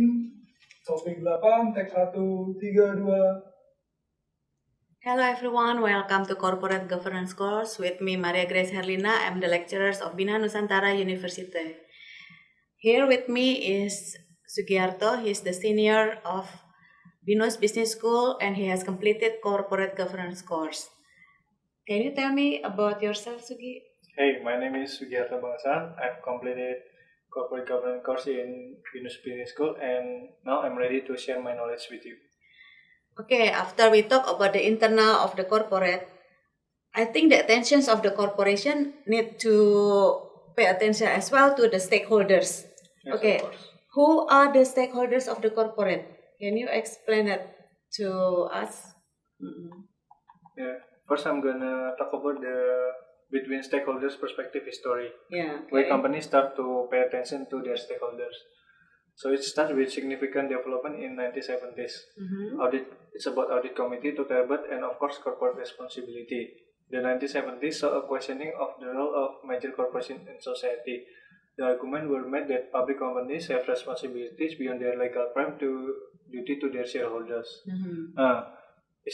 Recording topik 8, tag 1, 3, 2. Hello everyone, welcome to Corporate Governance course with me Maria Grace Herlina. I'm the lecturer of Bina Nusantara University. Here with me is Sugiarto. He's the senior of Binus Business School and he has completed Corporate Governance course. Can you tell me about yourself, Sugi? Hey, my name is Sugiarto Bangsan. I've completed Corporate Governance course in Binus Business School and now I'm ready to share my knowledge with you. Okay, after we talk about the internal of the corporate, I think the attentions of the corporation need to pay attention as well to the stakeholders. Yes, okay, of course. Who are the stakeholders of the corporate? Can you explain it to us? Yeah, first I'm gonna talk about the between stakeholders perspective history. Yeah. Where companies start to pay attention to their stakeholders. So it starts with significant development in 1970s. It's about audit committee to Tarbot and of course corporate responsibility. The 1970s saw a questioning of the role of major corporations in society. The argument were made that public companies have responsibilities beyond their legal prime to duty to their shareholders. It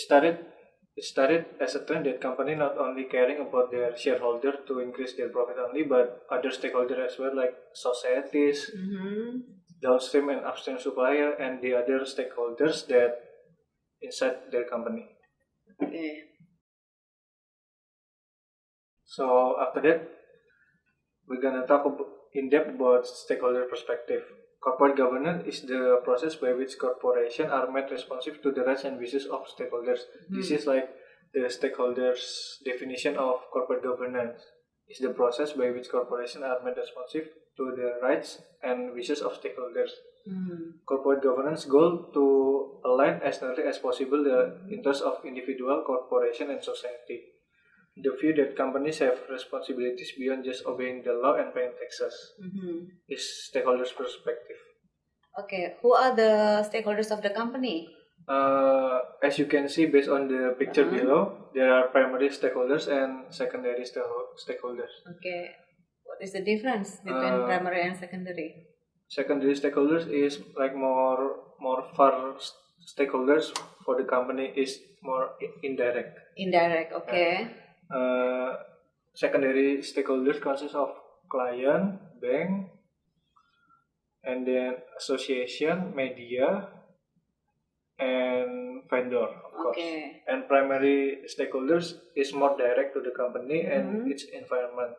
started as a trend that companies not only caring about their shareholder to increase their profit only, but other stakeholders as well, like societies, downstream and upstream supplier, and the other stakeholders that inside their company. Okay. So after that, we're gonna talk in depth about stakeholder perspective. Corporate governance is the process by which corporations are made responsive to the rights and wishes of stakeholders. This is like the stakeholders' definition of corporate governance. Is the process by which corporations are made responsive to the rights and wishes of stakeholders. Corporate governance goal to align as nearly as possible the interests of individual, corporation, and society. The view that companies have responsibilities beyond just obeying the law and paying taxes is stakeholders' perspective. Okay, who are the stakeholders of the company? As you can see based on the picture below, there are primary stakeholders and secondary stakeholders. Okay, what is the difference between primary and secondary? Secondary stakeholders is like more far stakeholders for the company is more indirect. Indirect, okay. Secondary stakeholders consist of client, bank, and then association, media, and vendor, of course. And primary stakeholders is more direct to the company and its environment,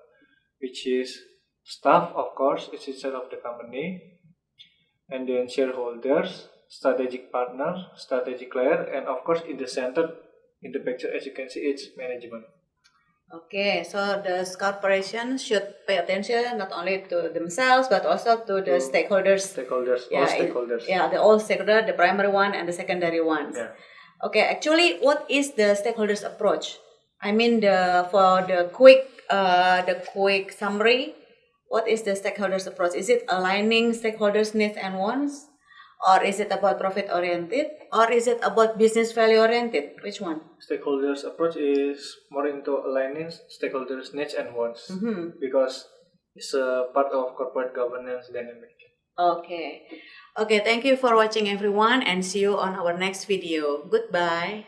which is staff, of course, it's inside of the company, and then shareholders, strategic partner, strategic layer, and of course in the center, in the picture as you can see, it's management. Okay, so the corporation should pay attention not only to themselves but also to the stakeholders. All stakeholders. All stakeholders, the primary one and the secondary ones. Yeah. Okay, actually, what is the stakeholders approach? I mean, for the quick summary, what is the stakeholders approach? Is it aligning stakeholders' needs and wants? Or is it about profit-oriented? Or is it about business value-oriented? Which one? Stakeholders' approach is more into aligning stakeholders' needs and wants because it's a part of corporate governance dynamic. Okay, thank you for watching everyone and see you on our next video. Goodbye.